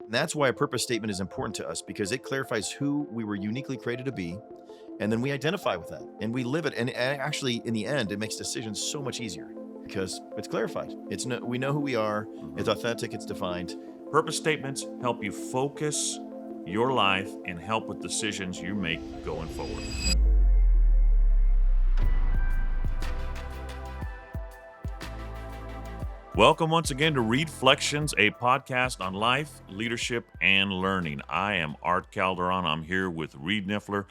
And that's why a purpose statement is important to us because it clarifies who we were uniquely created to be. And then we identify with that and we live it. And actually, in the end, it makes decisions so much easier because it's clarified. We know who we are. It's Mhm. authentic. It's defined. Purpose statements help you focus your life and help with decisions you make going forward. Welcome once again to ReedFlections, a podcast on life, leadership, and learning. I am Art Calderon. I'm here with Reed Nyffeler,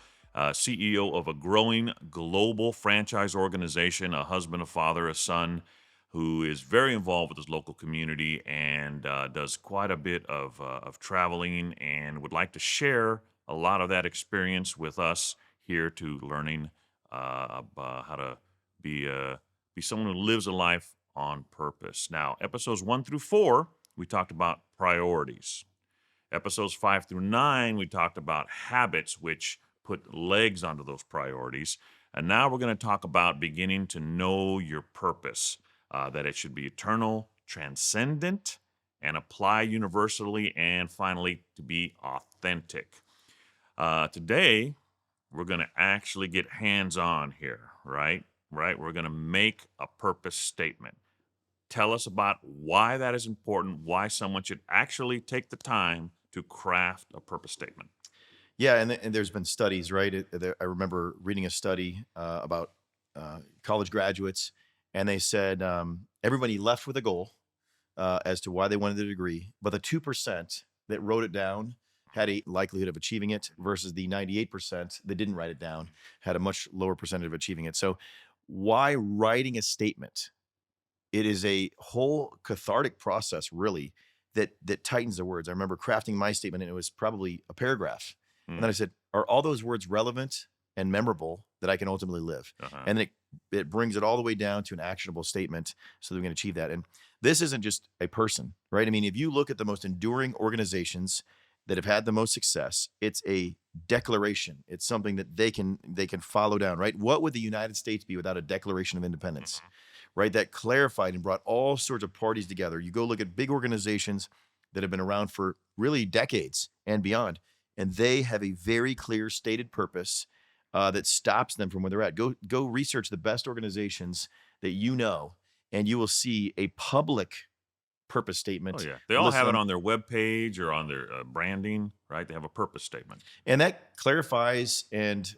CEO of a growing global franchise organization, a husband, a father, a son who is very involved with his local community and does quite a bit of traveling and would like to share a lot of that experience with us here to learning how to be be someone who lives a life on purpose. Now, episodes 1 through 4, we talked about priorities. Episodes 5 through 9, we talked about habits, which put legs onto those priorities. And now we're going to talk about beginning to know your purpose, that it should be eternal, transcendent, and apply universally, and finally, to be authentic. Today, we're going to actually get hands on here, right? Right? We're going to make a purpose statement. Tell us about why that is important, why someone should actually take the time to craft a purpose statement. Yeah. And there's been studies, right? I remember reading a study about college graduates, and they said everybody left with a goal as to why they wanted the degree, but the 2% that wrote it down had a likelihood of achieving it versus the 98% that didn't write it down had a much lower percentage of achieving it. So, why writing a statement? It is a whole cathartic process, really, that tightens the words. I remember crafting my statement, and it was probably a paragraph. And then I Mm, said, "Are all those words relevant and memorable that I can ultimately live?" uh-huh. And then it brings it all the way down to an actionable statement so that we can achieve that. And this isn't just a person, right? I mean, if you look at the most enduring organizations that have had the most success, it's a declaration. It's something that they can follow down, right? What would the United States be without a Declaration of Independence? Mhm. Right? That clarified and brought all sorts of parties together. You go look at big organizations that have been around for really decades and beyond, and they have a very clear stated purpose that stops them from where they're at. Go research the best organizations that you know, and you will see a public purpose Oh, statement yeah. They all listed have it on, on their webpage or on their branding, right? They have a purpose statement. and that clarifies and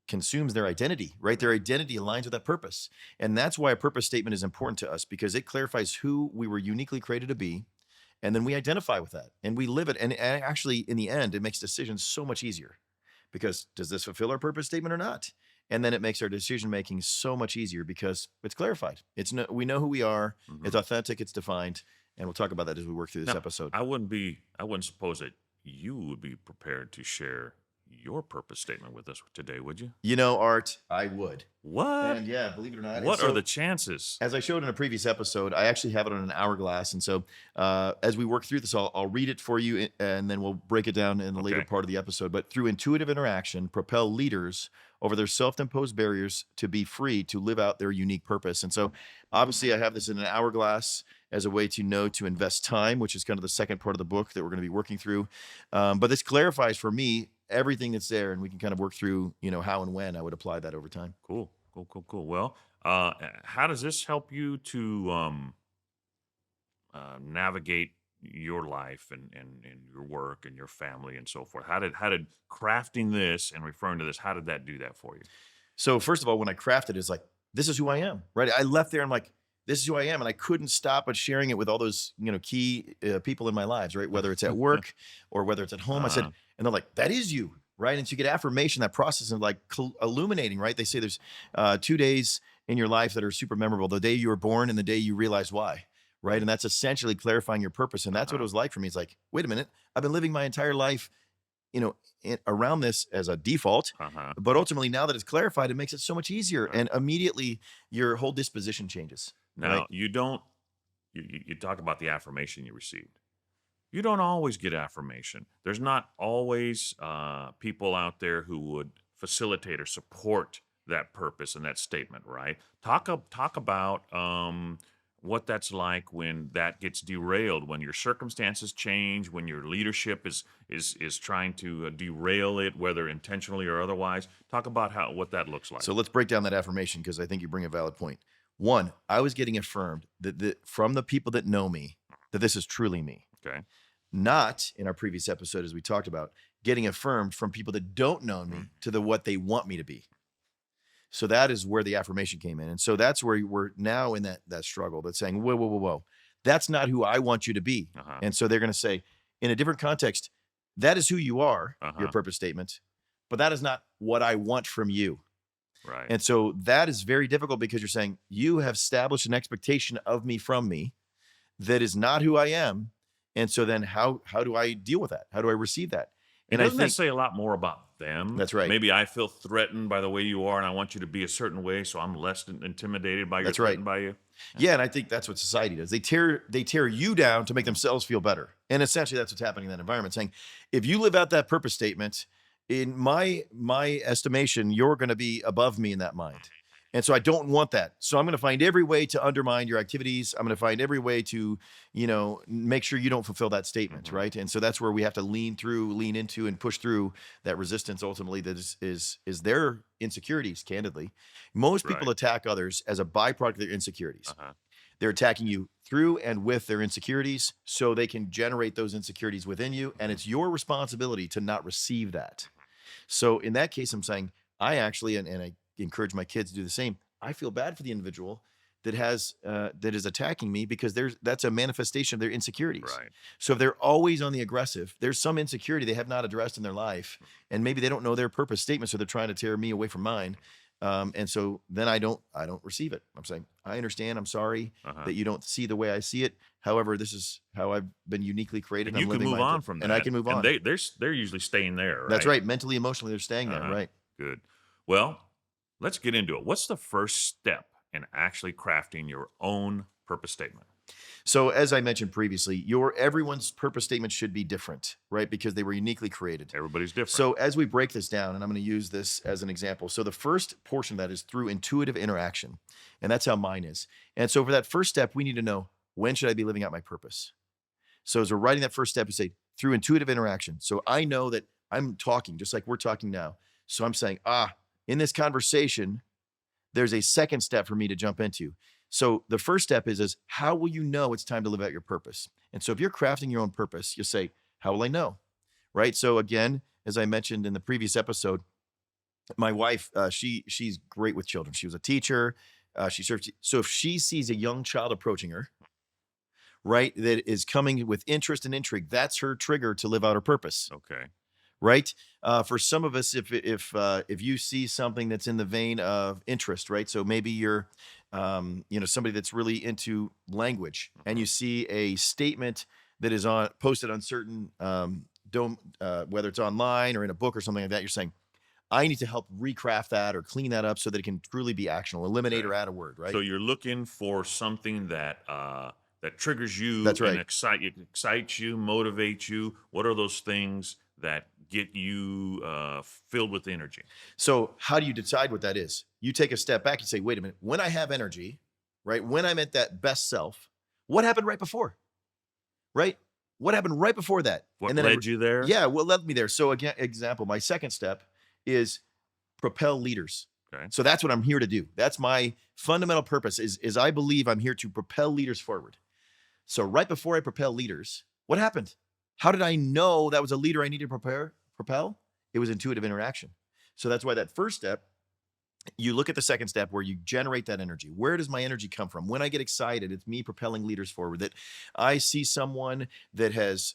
consumes their identity, right? Their identity aligns with that purpose. And that's why a purpose statement is important to us because it clarifies who we were uniquely created to be. And then we identify with that and we live it. And actually, in the end, it makes decisions so much easier because does this fulfill our purpose statement or not? And then it makes our decision making so much easier because it's clarified. We know who we are. It's Mhm. authentic. It's defined. And we'll talk about that as we work through this Now, episode. I wouldn't suppose that you would be prepared to share your purpose statement with us today, would you? You know, Art, I would. What? And yeah, believe it or not. And What are so the chances? as I showed in a previous episode, I actually have it on an hourglass. And so as we work through this, I'll read it for you and then we'll break it down in the later Okay. part of the episode. But through intuitive interaction, propel leaders over their self imposed barriers to be free to live out their unique purpose. And so obviously, I have this in an hourglass as a way to know to invest time, which is kind of the second part of the book that we're going to be working through. But this clarifies for me everything that's there, and we can kind of work through, how and when I would apply that over time. Cool. Cool. Cool. Cool. Well, how does this help you to navigate your life and your work and your family and so forth? How did crafting this and referring to this, how did that do that for you? So first of all, when I crafted it, it's like, this is who I am, right? I left there and I'm like, this is who I am. And I couldn't stop but sharing it with all those, key people in my lives, right? Whether it's at work or whether it's at home. I said, uh, and they're like, that is you, right? And so you get affirmation, that process of like illuminating, right? They say there's 2 days in your life that are super memorable: the day you were born and the day you realize why. Right. right. And that's essentially clarifying your purpose. And that's what it Uh-huh. was like for me. It's like, wait a minute, I've been living my entire life around this as a default. Uh-huh. But ultimately, now that it's clarified, it makes it so much easier. Right. And immediately your whole disposition changes. Right. Now, you don't you talk about the affirmation you received. You don't always get affirmation. There's not always people out there who would facilitate or support that purpose and that statement, right? Talk about what that's like when that gets derailed, when your circumstances change, when your leadership is trying to derail it, whether intentionally or otherwise. Talk about how what that looks like. So let's break down that affirmation because I think you bring a valid point. One, I was getting affirmed from the people that know me that this is truly me. Okay. Not in our previous episode, as we talked about, getting affirmed from people that don't know me to what they want me to be. So that is where the affirmation came in. And so that's where we're now in that struggle that's saying, whoa, whoa, whoa, whoa. That's not who I want you to be. Uh-huh. And so they're going to say, in a different context, that is who you are, your purpose statement, but that is not what I want from you. Right. And so that is very difficult because you're saying you have established an expectation of me from me that is not who I am. And so then how do I deal with that? How do I receive that? And And doesn't that say a lot more about them? That's right. Maybe I feel threatened by the way you are, and I want you to be a certain way, so I'm less intimidated by you. That's right. Threatened by you. Yeah, and I think that's what society does. They tear you down to make themselves feel better. And essentially that's what's happening in that environment, saying, if you live out that purpose statement, in my estimation, you're going to be above me in that mind. And so I don't want that. So I'm going to find every way to undermine your activities. I'm going to find every way to, make sure you don't fulfill that statement, right? And so that's where we have to lean into, and push through that resistance. Ultimately, that is their insecurities. Candidly, most people attack others as a byproduct of their insecurities. They're attacking you through and with their insecurities, so they can generate those insecurities within you, and it's your responsibility to not receive that. So in that case, I'm saying I actually, and I encourage my kids to do the same. I feel bad for the individual that is attacking me because that's a manifestation of their insecurities. Right. So if they're always on the aggressive, there's some insecurity they have not addressed in their life, and maybe they don't know their purpose statement, so they're trying to tear me away from mine. And so then I don't receive it. I'm saying, I understand. I'm sorry that you don't see the way I see it. However, this is how I've been uniquely created. And you can move on from that. And I can move on. And they're usually staying there, right? That's right. Mentally, emotionally, they're staying there. Right. Good. Well, let's get into it. What's the first step in actually crafting your own purpose statement? So as I mentioned previously, everyone's purpose statement should be different, right? Because they were uniquely created. Everybody's different. So as we break this down, and I'm going to use this as an example. So the first portion of that is through intuitive interaction. And that's how mine is. And so for that first step, we need to know, when should I be living out my purpose? So as we're writing that first step, we say through intuitive interaction. So I know that I'm talking just like we're talking now. So I'm saying, in this conversation, there's a second step for me to jump into. So the first step is how will you know it's time to live out your purpose? And so if you're crafting your own purpose, you'll say, how will I know? Right? So again, as I mentioned in the previous episode, my wife, she's great with children. She was a teacher. She served. So if she sees a young child approaching her, right, that is coming with interest and intrigue, that's her trigger to live out her purpose. Okay. Right. For some of us, if you see something that's in the vein of interest, right? So maybe you're, somebody that's really into language, and you see a statement that is posted on certain, whether it's online or in a book or something like that. You're saying, I need to help recraft that or clean that up so that it can truly be actionable, eliminate or add a word, right? So you're looking for something that triggers you, that's right, and excites you, motivates you. What are those things that get you filled with energy? So how do you decide what that is? You take a step back and say, wait a minute, when I have energy, right? When I'm at that best self, what happened right before? Right? What happened right before that? What led you there? Yeah, what led me there? So again, example, my second step is propel leaders. Okay. So that's what I'm here to do. That's my fundamental purpose is I believe I'm here to propel leaders forward. So right before I propel leaders, what happened? How did I know that was a leader I needed to propel? It was intuitive interaction. So that's why that first step, you look at the second step where you generate that energy. Where does my energy come from? When I get excited, it's me propelling leaders forward. That I see someone that has,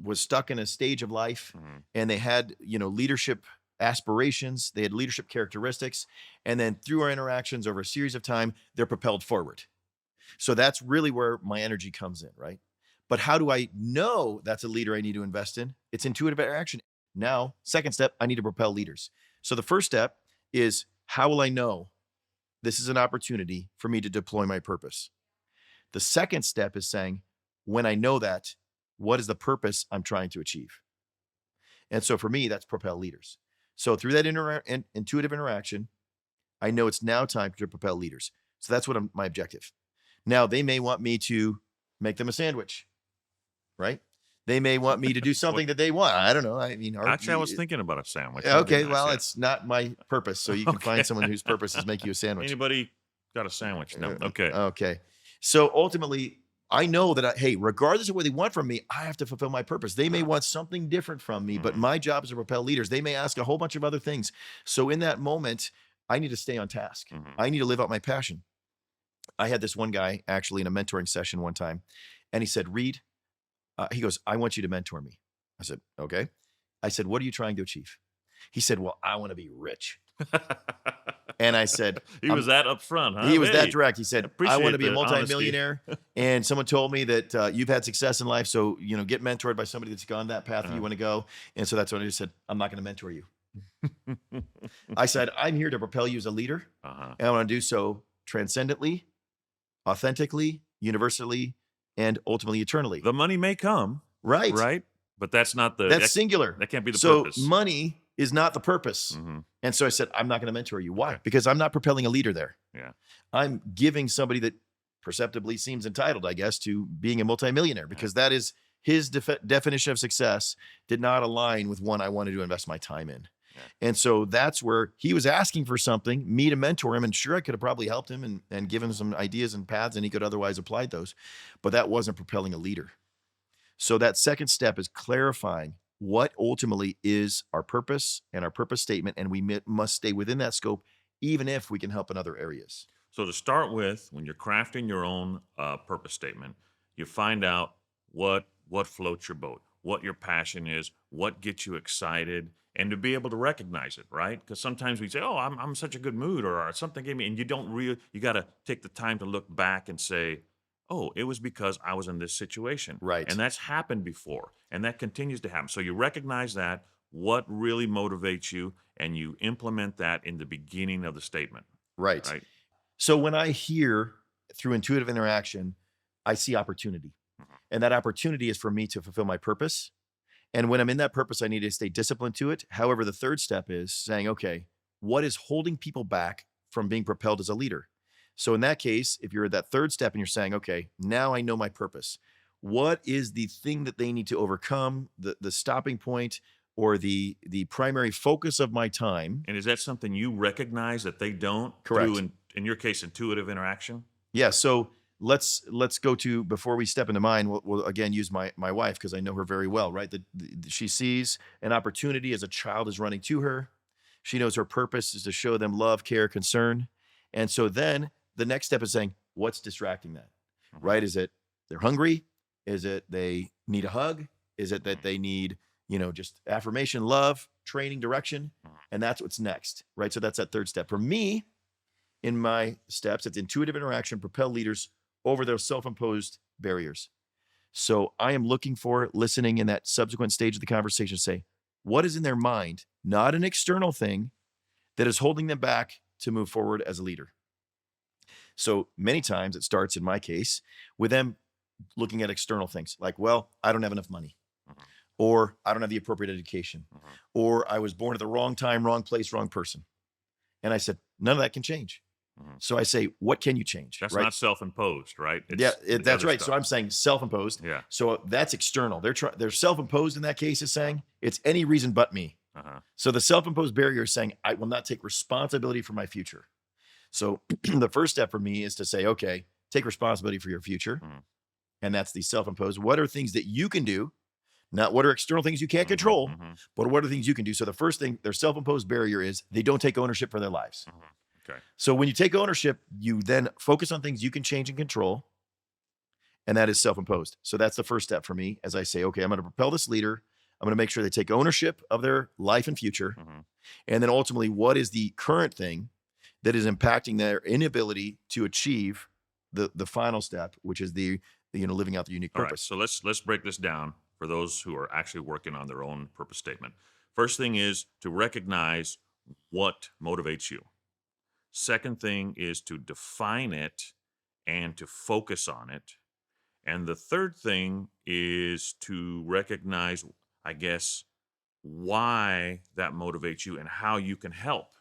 was stuck in a stage of life, and they had, leadership aspirations, they had leadership characteristics, and then through our interactions over a series of time, they're propelled forward. So that's really where my energy comes in, right? But how do I know that's a leader I need to invest in? It's intuitive interaction. Now, second step, I need to propel leaders. So the first step is, how will I know this is an opportunity for me to deploy my purpose? The second step is saying, when I know that, what is the purpose I'm trying to achieve? And so for me, that's propel leaders. So through that intuitive interaction, I know it's now time to propel leaders. So that's what my objective. Now, they may want me to make them a sandwich, right? They may want me to do What? something that they want. I don't know. I mean, Actually, I was thinking about a sandwich. That'd be okay, nice. well, Yeah. it's not my purpose, so you can find Okay. someone whose purpose is make you a sandwich. Anybody got a sandwich? No. Okay. Okay. So ultimately, I know that hey, regardless of what they want from me, I have to fulfill my purpose. They may Uh-huh. want something different from me, but Mhm. my job is to propel leaders. They may ask a whole bunch of other things. So in that moment, I need to stay on task. Mhm. I need to live out my passion. I had this one guy actually in a mentoring session one time, and he said, Reed, he goes, I want you to mentor me. I said, okay. I said, what are you trying to achieve? He said, well, I want to be rich. And I said, He was that upfront, huh? he was that Hey, direct. He said, I want to appreciate be a the honesty. multimillionaire. And someone told me that you've had success in life. So, get mentored by somebody that's gone that path that you Uh, want to go. And so that's when I just said, I'm not going to mentor you. I said, I'm here to propel you as a leader. uh-huh. And I want to do so transcendently, authentically, universally, and ultimately eternally. The money may come, Right. right? But that's not That's singular. that can't be the So purpose. money is not the purpose. Mhm. And so I said, I'm not going to mentor you. Why? Okay. Because I'm not propelling a leader there. Yeah. I'm giving somebody that perceptibly seems entitled, I guess, to being a multimillionaire because that is his definition of success did not align with one I wanted to invest my time in. Yeah. And so that's where he was asking for something, me to mentor him. And sure, I could have probably helped him and given him some ideas and paths, and he could otherwise applied those. But that wasn't propelling a leader. So that second step is clarifying what ultimately is our purpose and our purpose statement, and we must stay within that scope, even if we can help in other areas. So to start with, when you're crafting your own purpose statement, you find out what floats your boat, what your passion is, what gets you excited, and to be able to recognize it, right? Because sometimes we say, "Oh, I'm such a good mood," or something gave me, and you don't really. You got to take the time to look back and say, "Oh, it was because I was in this situation," Right. and that's happened before, and that continues to happen. So you recognize that what really motivates you, and you implement that in the beginning of the statement, Right. right? So when I hear through intuitive interaction, I see opportunity. Mhm. And that opportunity is for me to fulfill my purpose. And when I'm in that purpose, I need to stay disciplined to it. However, the third step is saying, okay, what is holding people back from being propelled as a leader? So in that case, if you're at that third step and you're saying, okay, now I know my purpose, what is the thing that they need to overcome, the stopping point, or the primary focus of my time? And is that something you recognize that they don't through, Correct. in your case, intuitive interaction? Yeah. So let's go to before we step into mine. We'll again use my wife because I know her very well. Right. She sees an opportunity as a child is running to her. She knows her purpose is to show them love, care, concern, and so then the next step is saying, what's distracting that? Mhm. Right? Is it they're hungry? Is it they need a hug? Is it that Mhm. they need just affirmation, love, training, direction? Mhm. And that's what's next. Right. So that's that third step for me in my steps. It's intuitive interaction, propel leaders over their self imposed barriers. So I am looking for listening in that subsequent stage of the conversation, say, what is in their mind, not an external thing that is holding them back to move forward as a leader. So many times it starts, in my case, with them looking at external things like, well, I don't have enough money, Mhm. or I don't have the appropriate education, Mhm. or I was born at the wrong time, wrong place, wrong person. And I said, none of that can change. Mhm. So I say, what can you change? That's Right. not self-imposed, right? Yeah, It's the that's other right. So stuff. I'm saying self-imposed. Yeah. So that's external. They're self-imposed in that case is saying it's any reason but me. Uh-huh. So the self-imposed barrier is saying I will not take responsibility for my future. So the first step for me is to say, okay, take responsibility for your future. Mhm. And that's the self-imposed. What are things that you can do? Not what are external things you can't Mhm. control, Mhm. but what are things you can do? So the first thing, their self-imposed barrier is they don't take ownership for their lives. Mhm. Okay. So when you take ownership, you then focus on things you can change and control, and that is self-imposed. So that's the first step for me as I say, okay, I'm going to propel this leader. I'm going to make sure they take ownership of their life and future. Mhm. And then ultimately, what is the current thing that is impacting their inability to achieve the final step, which is the living out the unique All right. purpose. So let's break this down for those who are actually working on their own purpose statement. First thing is to recognize what motivates you. Second thing is to define it and to focus on it. And the third thing is to recognize, I guess, why that motivates you and how you can help,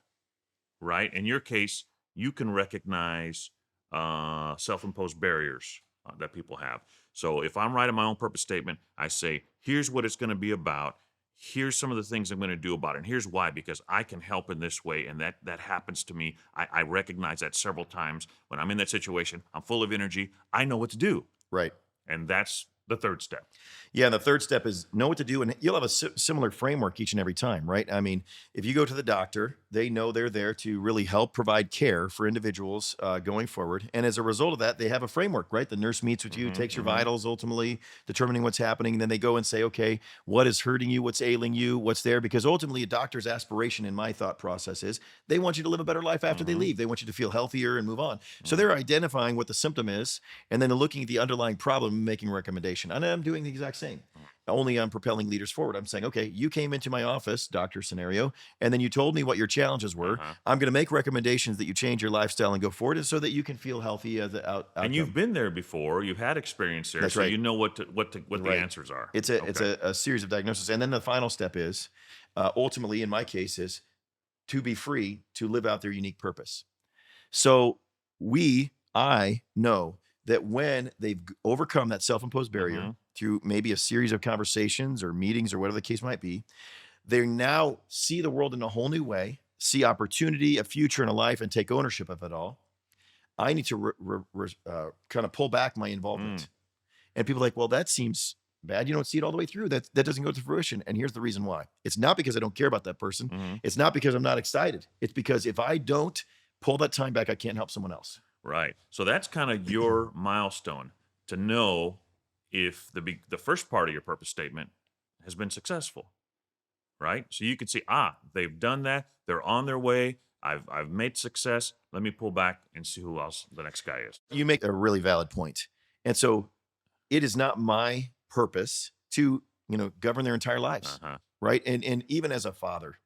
right? In your case, you can recognize self-imposed barriers that people have. So if I'm writing my own purpose statement, I say, here's what it's going to be about. Here's some of the things I'm going to do about it. And here's why, because I can help in this way. And that happens to me. I recognize that several times when I'm in that situation. I'm full of energy. I know what to do. Right. And that's the third step. Yeah, and the third step is know what to do, and you'll have a similar framework each and every time, right? I mean, if you go to the doctor, they know they're there to really help provide care for individuals going forward, and as a result of that, they have a framework, right? The nurse meets with you, takes your vitals, ultimately determining what's happening, and then they go and say, okay, what is hurting you? What's ailing you? What's there? Because ultimately, a doctor's aspiration in my thought process is they want you to live a better life after they leave. They want you to feel healthier and move on. So they're identifying what the symptom is, and then they're looking at the underlying problem and making a recommendation. And I'm doing the exact same. Only I'm propelling leaders forward. I'm saying, okay, you came into my office, doctor scenario, and then you told me what your challenges were. I'm going to make recommendations that you change your lifestyle and go forward so that you can feel healthy as the outcome. And you've been there before. You've had experience there. That's so right. you know what the answers are. It's a series of diagnoses. And then the final step is, ultimately, in my case, is to be free to live out their unique purpose. So I know that when they've overcome that self-imposed barrier through maybe a series of conversations or meetings or whatever the case might be, they now see the world in a whole new way, see opportunity, a future, and a life, and take ownership of it all. I need to kind of pull back my involvement. And people are like, well, that seems bad. You don't see it all the way through. That doesn't go to fruition. And here's the reason why. It's not because I don't care about that person. It's not because I'm not excited. It's because if I don't pull that time back, I can't help someone else. Right. So that's kind of your milestone to know if the first part of your purpose statement has been successful. Right. So you can see, they've done that. They're on their way. I've made success. Let me pull back and see who else the next guy is. You make a really valid point. And so it is not my purpose to, govern their entire lives. Right. And even as a father,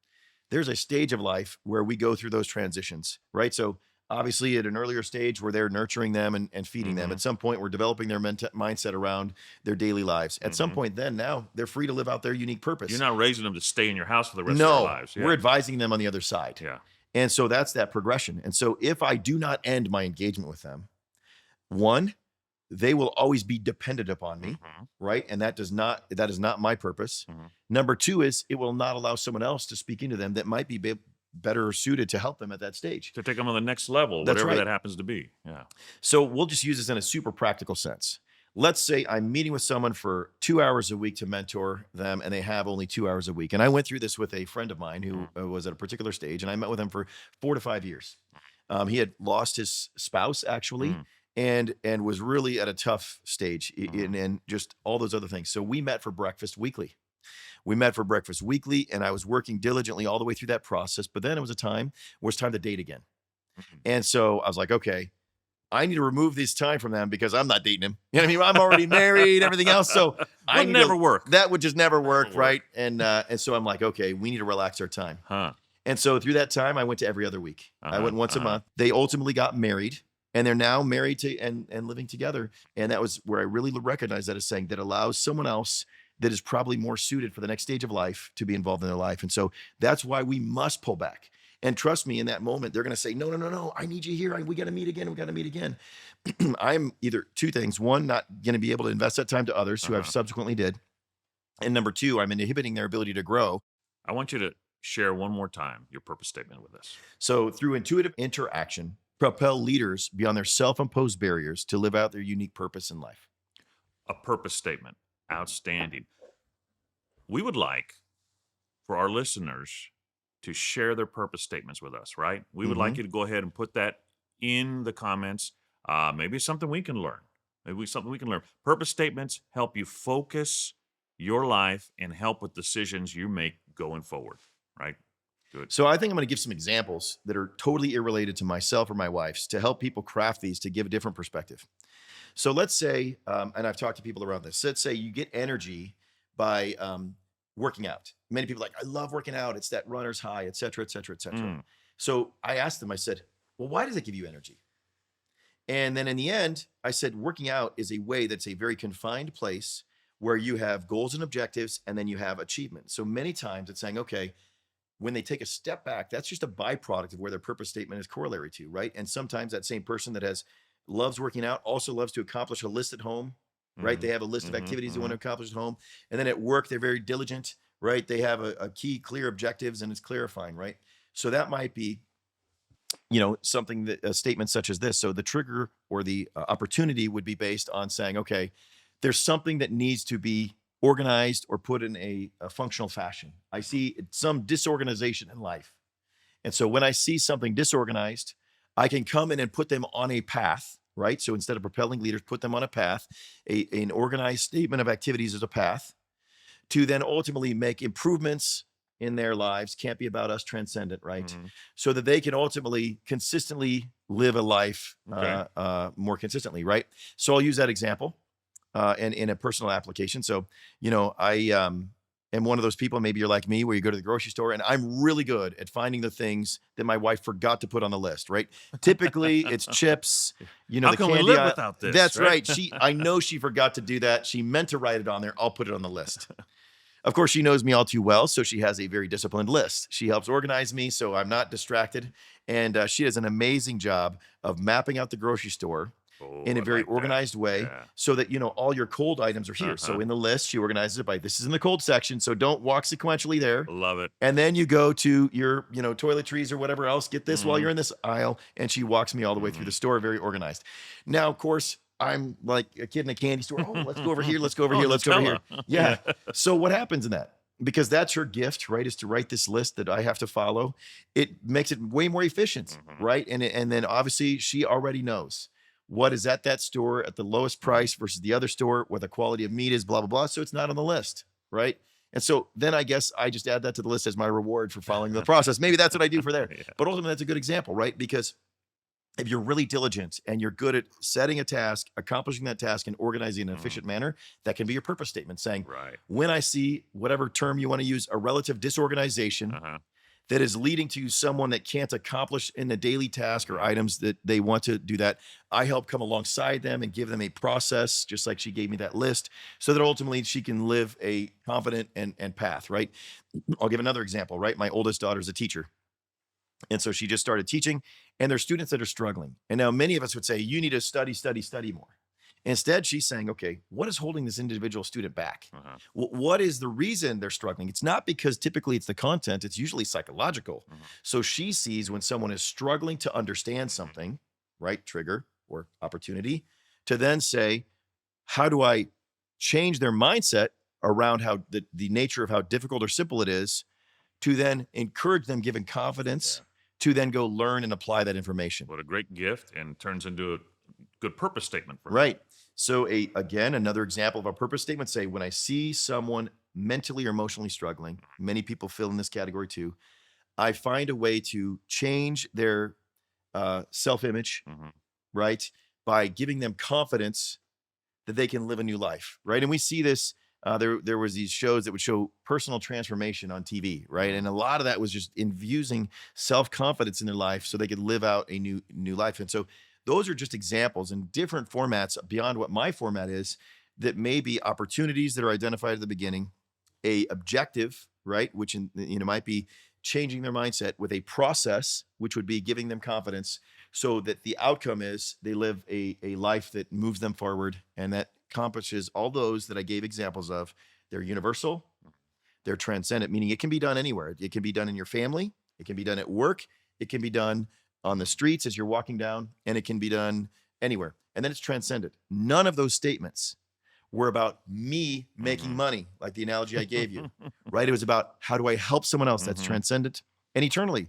there's a stage of life where we go through those transitions. Right. So obviously, at an earlier stage, we're there nurturing them and feeding them. At some point, we're developing their mindset around their daily lives. At some point, now they're free to live out their unique purpose. You're not raising them to stay in your house for the rest of their lives. We're advising them on the other side. Yeah. And so that's that progression. And so if I do not end my engagement with them, one, they will always be dependent upon me, right? And that is not my purpose. Number two is it will not allow someone else to speak into them that might be better suited to help them at that stage. To take them on the next level, whatever that happens to be. Yeah. So we'll just use this in a super practical sense. Let's say I'm meeting with someone for 2 hours a week to mentor them, and they have only 2 hours a week. And I went through this with a friend of mine who was at a particular stage, and I met with him for 4 to 5 years. He had lost his spouse, actually, and was really at a tough stage, and just all those other things. So we met for breakfast weekly. And I was working diligently all the way through that process. But then it was time to date again. And so I was like, okay, I need to remove this time from them because I'm not dating him. You know what I mean? I'm already married, everything else. So would never work. That would just never work, right? And so I'm like, okay, we need to relax our time. And so through that time, I went to every other week. I went once a month. They ultimately got married. And they're now married to and living together. And that was where I really recognized that as saying that allows someone else that is probably more suited for the next stage of life to be involved in their life. And so that's why we must pull back. And trust me, in that moment, they're going to say, no, I need you here. We got to meet again. I'm either two things. One, not going to be able to invest that time to others who I've subsequently did. And number two, I'm inhibiting their ability to grow. I want you to share one more time your purpose statement with us. So through intuitive interaction, propel leaders beyond their self-imposed barriers to live out their unique purpose in life. A purpose statement. Outstanding. We would like for our listeners to share their purpose statements with us, right? We would like you to go ahead and put that in the comments. Maybe it's something we can learn. Purpose statements help you focus your life and help with decisions you make going forward, right? Good. So I think I'm going to give some examples that are totally irrelated to myself or my wife's to help people craft these to give a different perspective. So let's say, and I've talked to people around this, let's say you get energy by working out. Many people are like, I love working out. It's that runner's high, et cetera, et cetera, et cetera. So I asked them, I said, well, why does it give you energy? And then in the end, I said, working out is a way that's a very confined place where you have goals and objectives, and then you have achievement. So many times it's saying, okay, when they take a step back, that's just a byproduct of where their purpose statement is corollary to, right? And sometimes that same person that has loves working out, also loves to accomplish a list at home, right? They have a list of Mm-hmm. activities they want Mm-hmm. to accomplish at home. And then at work, they're very diligent, right? They have a key, clear objectives, and it's clarifying, right? So that might be, something that a statement such as this. So the trigger or the opportunity would be based on saying, okay, there's something that needs to be organized or put in a functional fashion. I see some disorganization in life. And so when I see something disorganized, I can come in and put them on a path, right? So instead of propelling leaders, put them on a path. An organized statement of activities is a path to then ultimately make improvements in their lives. Can't be about us, transcendent, right? Mm-hmm. So that they can ultimately consistently live a life Okay. more consistently, right? So I'll use that example in a personal application. So, I am one of those people, maybe you're like me, where you go to the grocery store and I'm really good at finding the things that my wife forgot to put on the list, right? Typically it's chips, How the can we candy. live without this, That's right? right. I know she forgot to do that. She meant to write it on there. I'll put it on the list. Of course, she knows me all too well, so she has a very disciplined list. She helps organize me so I'm not distracted. And she does an amazing job of mapping out the grocery store Oh, in a I very like that. organized way Yeah. so that, all your cold items are here. So Uh-huh. in the list, she organizes it by this is in the cold section. So don't walk sequentially there. Love it. And then you go to your, toiletries or whatever else, get this while Mm-hmm. you're in this aisle. And she walks me all the way through the store, very organized. Now, of course, I'm like a kid in a candy store. Oh, let's go over here. Let's go over Oh, here. Let's go over here. Nutella. Yeah. Yeah. So what happens in that? Because that's her gift, right? Is to write this list that I have to follow. It makes it way more efficient, Mm-hmm. right? And then obviously she already knows what is at that store at the lowest price versus the other store, what the quality of meat is, blah, blah, blah. So it's not on the list, right? And so then I guess I just add that to the list as my reward for following the process. Maybe that's what I do for there. Yeah. But ultimately, that's a good example, right? Because if you're really diligent and you're good at setting a task, accomplishing that task, and organizing in an efficient manner, that can be your purpose statement saying, Right. when I see whatever term you want to use, a relative disorganization Uh-huh. that is leading to someone that can't accomplish in a daily task or items that they want to do that, I help come alongside them and give them a process, just like she gave me that list, so that ultimately she can live a confident and path, right? I'll give another example, right? My oldest daughter is a teacher. And so she just started teaching, and there's students that are struggling. And now many of us would say, you need to study, study, study more. Instead, she's saying, okay, what is holding this individual student back? Uh-huh. What is the reason they're struggling? It's not because typically it's the content, it's usually psychological. Mhm. So she sees when someone is struggling to understand something, right? Trigger or opportunity, to then say, how do I change their mindset around how the nature of how difficult or simple it is to then encourage them, given confidence, Yeah. to then go learn and apply that information. What a great gift, and turns into a good purpose statement for me. Right. So again, another example of a purpose statement, say when I see someone mentally or emotionally struggling, many people fill in this category too, I find a way to change their self-image, Mm-hmm. right? By giving them confidence that they can live a new life, right? And we see this. There was these shows that would show personal transformation on TV, right? And a lot of that was just infusing self-confidence in their life so they could live out a new life. And so those are just examples in different formats beyond what my format is, that may be opportunities that are identified at the beginning, a objective, right? Which might be changing their mindset, with a process, which would be giving them confidence so that the outcome is they live a life that moves them forward and that accomplishes all those that I gave examples of. They're universal, they're transcendent, meaning it can be done anywhere. It can be done in your family, it can be done at work, it can be done on the streets as you're walking down, and it can be done anywhere. And then it's transcendent. None of those statements were about me making Mhm. money, like the analogy I gave you, right? It was about how do I help someone else? That's Mhm. transcendent and eternally.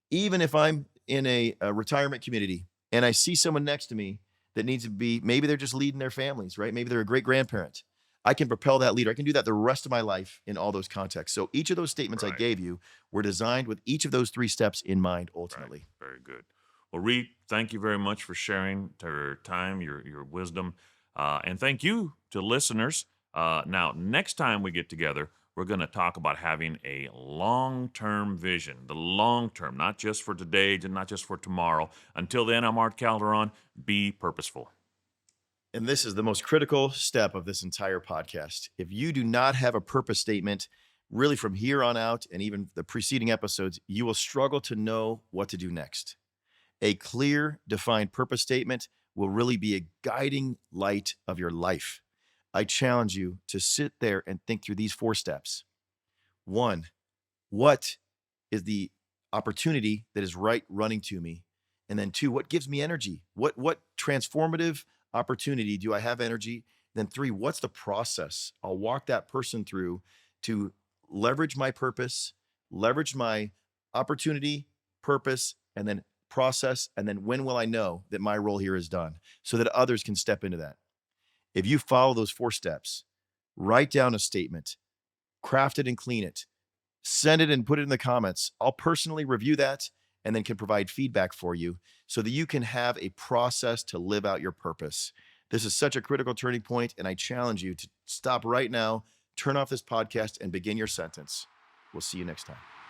Even if I'm in a retirement community and I see someone next to me that needs to be, maybe they're just leading their families, right? Maybe they're a great grandparent. I can propel that leader. I can do that the rest of my life in all those contexts. So each of those statements I Right. gave you were designed with each of those three steps in mind, Right. ultimately. Very good. Well, Reed, thank you very much for sharing your time, your wisdom, and thank you to listeners. Now, next time we get together, we're going to talk about having a long-term vision. The long term, not just for today, not just for tomorrow. Until then, I'm Art Calderon. Be purposeful. And this is the most critical step of this entire podcast. If you do not have a purpose statement, really from here on out, and even the preceding episodes, you will struggle to know what to do next. A clear, defined purpose statement will really be a guiding light of your life. I challenge you to sit there and think through these 4 steps. 1, what is the opportunity that is right running to me? And then 2, what gives me energy? What transformative opportunity do I have energy? Then 3, what's the process I'll walk that person through to leverage my purpose, leverage my opportunity, purpose, and then process, and then when will I know that my role here is done so that others can step into that? If you follow those 4 steps, write down a statement, craft it and clean it, send it and put it in the comments. I'll personally review that and then can provide feedback for you so that you can have a process to live out your purpose. This is such a critical turning point, and I challenge you to stop right now, turn off this podcast, and begin your sentence. We'll see you next time.